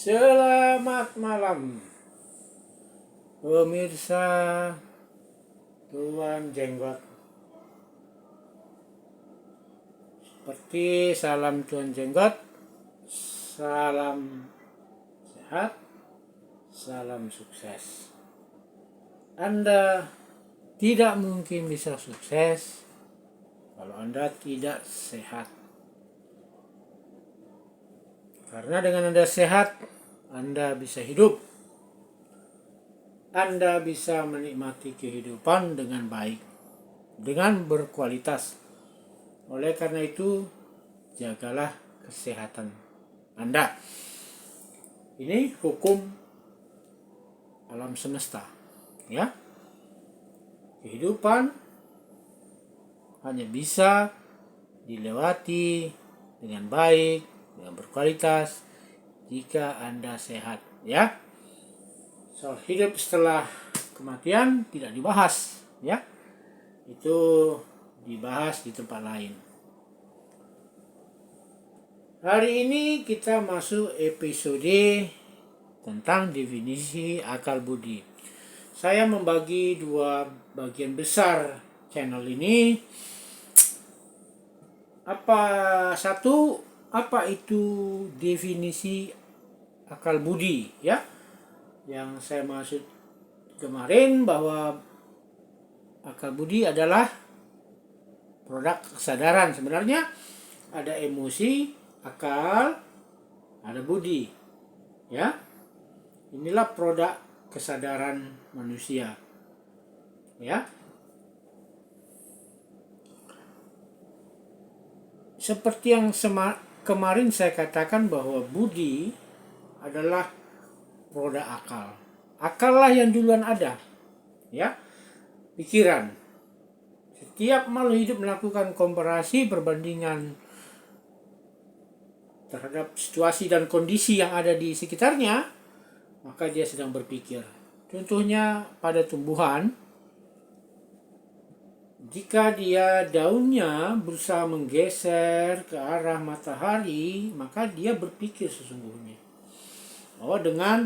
Selamat malam, pemirsa Tuan Jenggot. Seperti salam Tuan Jenggot, salam sehat, salam sukses. Anda tidak mungkin bisa sukses kalau Anda tidak sehat. Karena dengan Anda sehat, Anda bisa hidup. Anda bisa menikmati kehidupan dengan baik, dengan berkualitas. Oleh karena itu, jagalah kesehatan Anda. Ini hukum alam semesta, ya. Kehidupan hanya bisa dilewati dengan baik, dengan berkualitas jika Anda sehat, ya. Soal hidup setelah kematian tidak dibahas, ya. Itu dibahas di tempat lain. Hari ini kita masuk episode tentang definisi akal budi. Saya membagi dua bagian besar channel ini. Apa itu definisi akal budi, ya? Yang saya maksud kemarin bahwa akal budi adalah produk kesadaran. Sebenarnya ada emosi, akal, ada budi, ya. Inilah produk kesadaran manusia, ya. Seperti yang kemarin saya katakan bahwa budi adalah produk akal. Akal lah yang duluan ada, ya. Pikiran. Setiap makhluk hidup melakukan komparasi, perbandingan terhadap situasi dan kondisi yang ada di sekitarnya, maka dia sedang berpikir. Contohnya pada tumbuhan, jika dia daunnya berusaha menggeser ke arah matahari, maka dia berpikir sesungguhnya bahwa dengan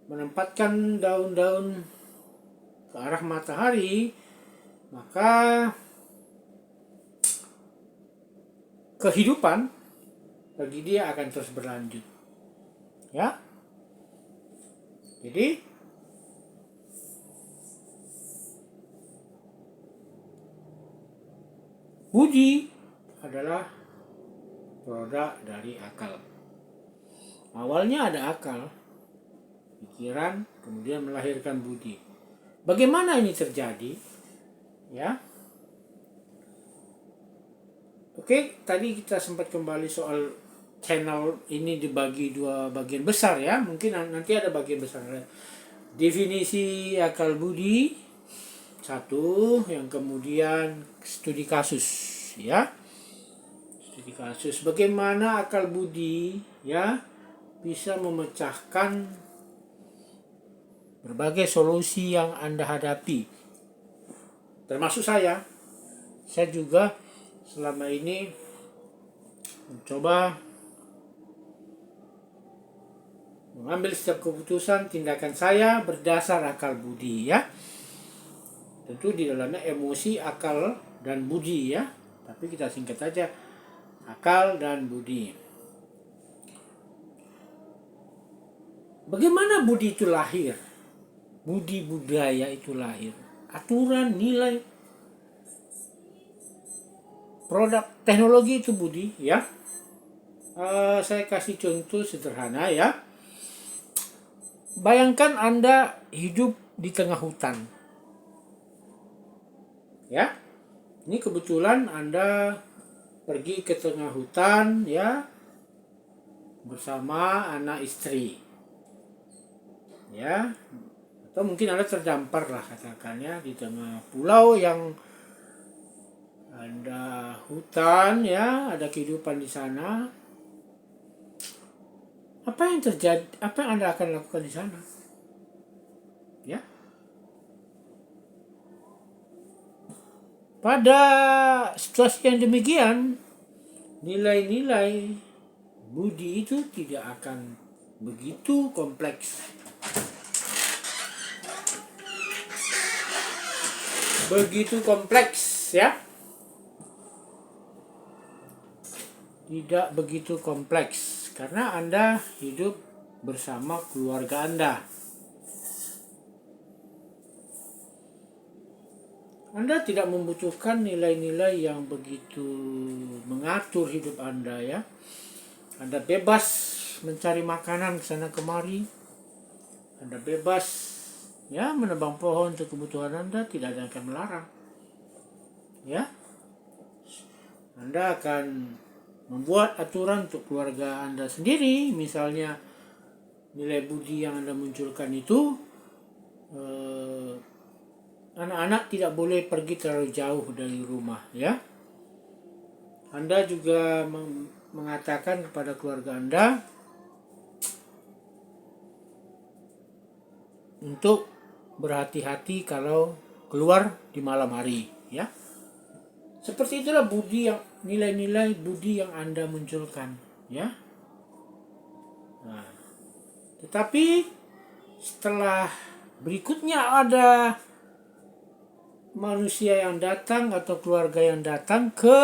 menempatkan daun-daun ke arah matahari, maka kehidupan bagi dia akan terus berlanjut, ya. Jadi budi adalah produk dari akal. Awalnya ada akal, pikiran, kemudian melahirkan budi. Bagaimana ini terjadi? Ya. Oke, tadi kita sempat kembali soal channel ini dibagi dua bagian besar, ya. Mungkin nanti ada bagian besar. Definisi akal budi satu, yang kemudian studi kasus, ya. Studi kasus bagaimana akal budi, ya, bisa memecahkan berbagai solusi yang Anda hadapi. Termasuk saya juga selama ini mencoba mengambil setiap keputusan tindakan saya berdasar akal budi, ya. Tentu di dalamnya emosi, akal, dan budi, ya. Tapi kita singkat saja akal dan budi. Bagaimana budi itu lahir? Budi budaya itu lahir. Aturan, nilai, produk teknologi itu budi, ya. Saya kasih contoh sederhana, ya. Bayangkan Anda hidup di tengah hutan, ya. Ini kebetulan Anda pergi ke tengah hutan, ya, bersama anak istri, ya. Atau mungkin Anda terdampar lah katakannya di tengah pulau yang ada hutan, ya, ada kehidupan di sana. Apa yang terjadi? Apa yang Anda akan lakukan di sana? Ya. Pada situasi yang demikian, nilai-nilai budi itu tidak akan begitu kompleks. Begitu kompleks ya. Tidak begitu kompleks karena Anda hidup bersama keluarga Anda. Anda tidak membutuhkan nilai-nilai yang begitu mengatur hidup Anda ya. Anda bebas mencari makanan kesana kemari. Anda bebas ya menebang pohon untuk kebutuhan Anda, tidak ada yang akan melarang. Ya. Anda akan membuat aturan untuk keluarga Anda sendiri, misalnya nilai budi yang Anda munculkan itu anak-anak tidak boleh pergi terlalu jauh dari rumah ya. Anda juga mengatakan kepada keluarga Anda untuk berhati-hati kalau keluar di malam hari ya. Seperti itulah budi yang nilai-nilai budi yang Anda munculkan ya. Nah, tetapi setelah berikutnya ada manusia yang datang atau keluarga yang datang ke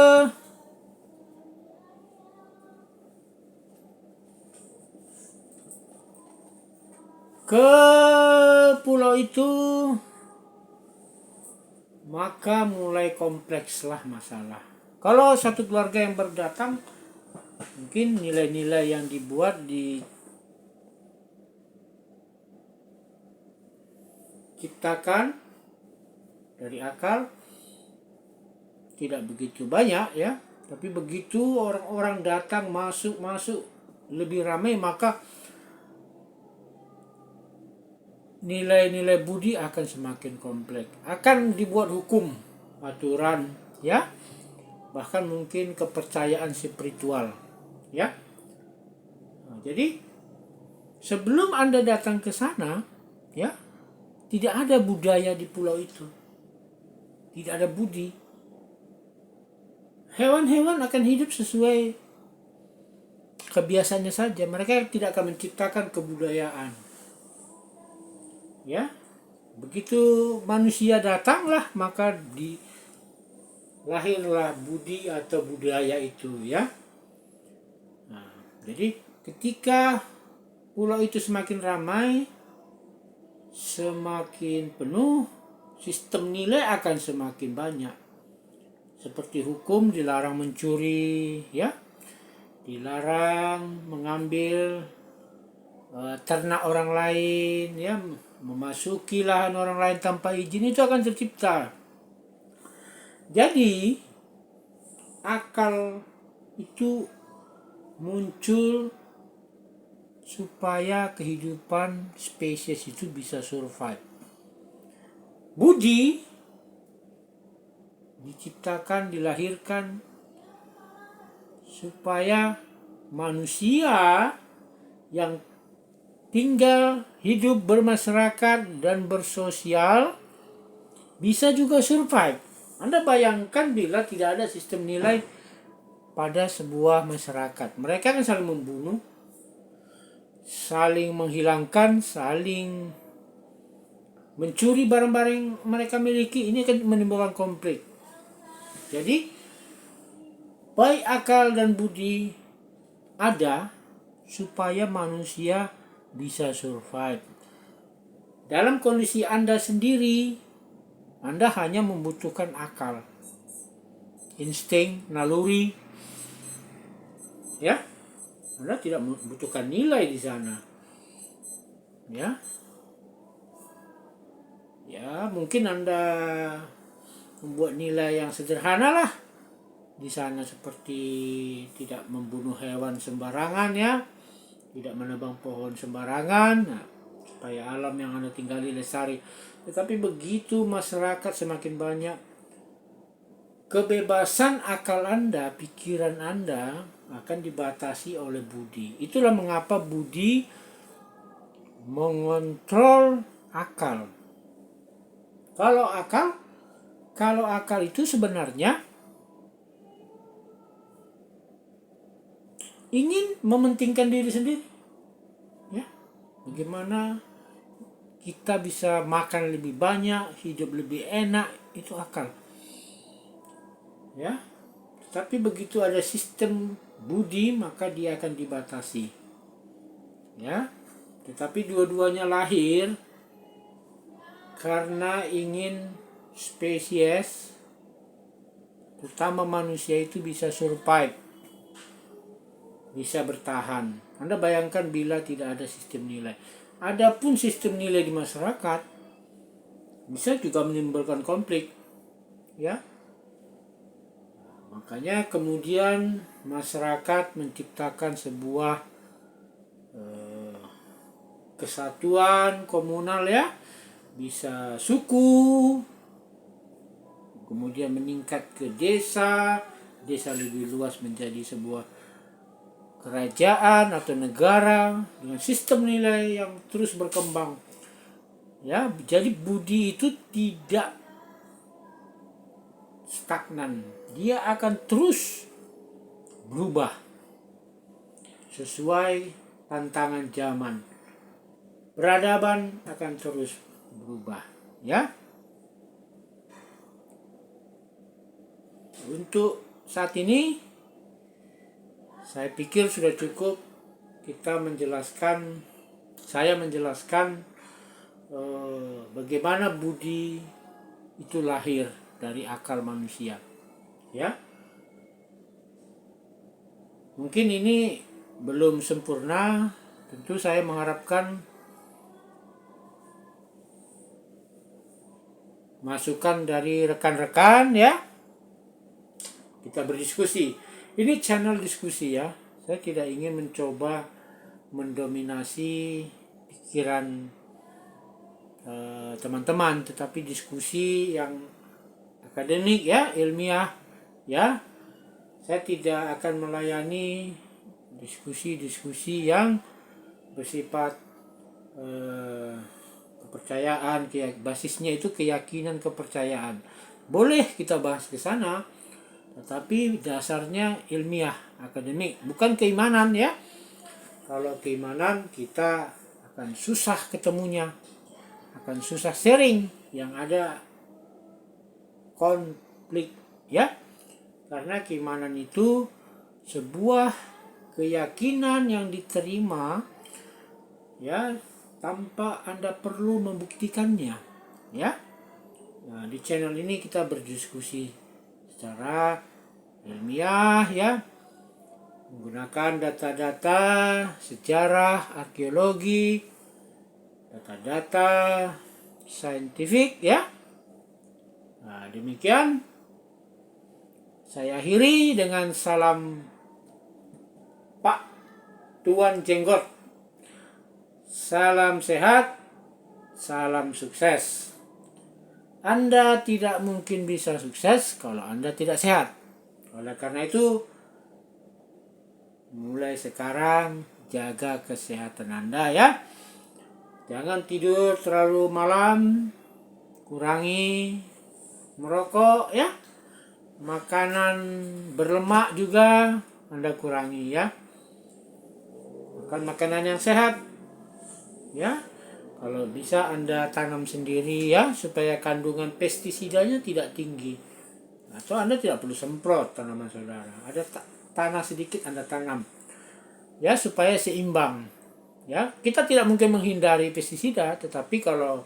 pulau itu, maka mulai komplekslah masalah. Kalau satu keluarga yang baru datang, mungkin nilai-nilai yang dibuat diciptakan dari akal tidak begitu banyak ya. Tapi begitu orang-orang datang masuk lebih ramai, maka nilai-nilai budi akan semakin kompleks. Akan dibuat hukum, aturan ya. Bahkan mungkin kepercayaan spiritual ya. Nah, jadi sebelum Anda datang ke sana ya, tidak ada budaya di pulau itu. Tidak ada budi. Hewan-hewan akan hidup sesuai kebiasaannya saja. Mereka tidak akan menciptakan kebudayaan. Ya. Begitu manusia datanglah, maka lahirlah budi atau budaya itu ya. Nah, jadi ketika pulau itu semakin ramai, semakin penuh, sistem nilai akan semakin banyak. Seperti hukum dilarang mencuri ya, dilarang mengambil ternak orang lain ya, memasuki lahan orang lain tanpa izin, itu akan tercipta. Jadi akal itu muncul supaya kehidupan spesies itu bisa survive. Budi diciptakan, dilahirkan supaya manusia yang tinggal, hidup, bermasyarakat dan bersosial bisa juga survive. Anda bayangkan bila tidak ada sistem nilai pada sebuah masyarakat. Mereka kan saling membunuh, saling menghilangkan, saling mencuri barang-barang yang mereka miliki. Ini akan menimbulkan konflik. Jadi baik akal dan budi ada supaya manusia bisa survive. Dalam kondisi Anda sendiri, Anda hanya membutuhkan akal, insting, naluri, ya. Anda tidak membutuhkan nilai di sana, ya. Ya, mungkin Anda membuat nilai yang sederhana lah di sana, seperti tidak membunuh hewan sembarangan ya, tidak menebang pohon sembarangan, nah, supaya alam yang Anda tinggali lestari. Tetapi begitu masyarakat semakin banyak, kebebasan akal Anda, pikiran Anda akan dibatasi oleh budi. Itulah mengapa budi mengontrol akal. Kalau akal itu sebenarnya ingin mementingkan diri sendiri. Bagaimana kita bisa makan lebih banyak, hidup lebih enak, itu akal. Ya. Tapi begitu ada sistem budi, maka dia akan dibatasi. Ya. Tetapi dua-duanya lahir karena ingin spesies, terutama manusia itu bisa survive, bisa bertahan. Anda bayangkan bila tidak ada sistem nilai. Adapun sistem nilai di masyarakat bisa juga menimbulkan konflik, ya. Makanya kemudian masyarakat menciptakan sebuah kesatuan komunal, ya, bisa suku, kemudian meningkat ke desa, desa lebih luas menjadi sebuah kerajaan atau negara dengan sistem nilai yang terus berkembang. Ya, jadi budi itu tidak stagnan. Dia akan terus berubah sesuai tantangan zaman. Peradaban akan terus berubah, ya. Untuk saat ini saya pikir sudah cukup kita menjelaskan, saya menjelaskan bagaimana budi itu lahir dari akal manusia, ya. Mungkin ini belum sempurna, tentu saya mengharapkan masukan dari rekan-rekan, ya. Kita berdiskusi. Ini channel diskusi, ya. Saya tidak ingin mencoba mendominasi pikiran teman-teman, tetapi diskusi yang akademik, ya, ilmiah, ya. Saya tidak akan melayani diskusi-diskusi yang bersifat kepercayaan, basisnya itu keyakinan, kepercayaan. Boleh kita bahas ke sana, tetapi dasarnya ilmiah, akademik, bukan keimanan, ya. Kalau keimanan kita akan susah ketemunya, akan susah sharing, yang ada konflik, ya. Karena keimanan itu sebuah keyakinan yang diterima, ya, tanpa Anda perlu membuktikannya, ya. Nah, di channel ini kita berdiskusi secara ilmiah, ya, menggunakan data-data sejarah, arkeologi, data-data saintifik, ya. Nah, demikian saya akhiri dengan salam Pak Tuan Jenggot. Salam sehat, salam sukses. Anda tidak mungkin bisa sukses kalau Anda tidak sehat. Oleh karena itu, mulai sekarang jaga kesehatan Anda, ya. Jangan tidur terlalu malam, kurangi merokok, ya. Makanan berlemak juga Anda kurangi, ya. Makan makanan yang sehat, ya. Kalau bisa Anda tanam sendiri, ya, supaya kandungan pestisidanya tidak tinggi. Atau Anda tidak perlu semprot tanaman saudara. Ada tanah sedikit Anda tanam, ya, supaya seimbang, ya. Kita tidak mungkin menghindari pestisida, tetapi kalau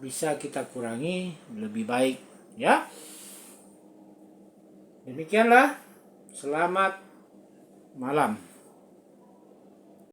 bisa kita kurangi lebih baik, ya. Demikianlah. Selamat malam.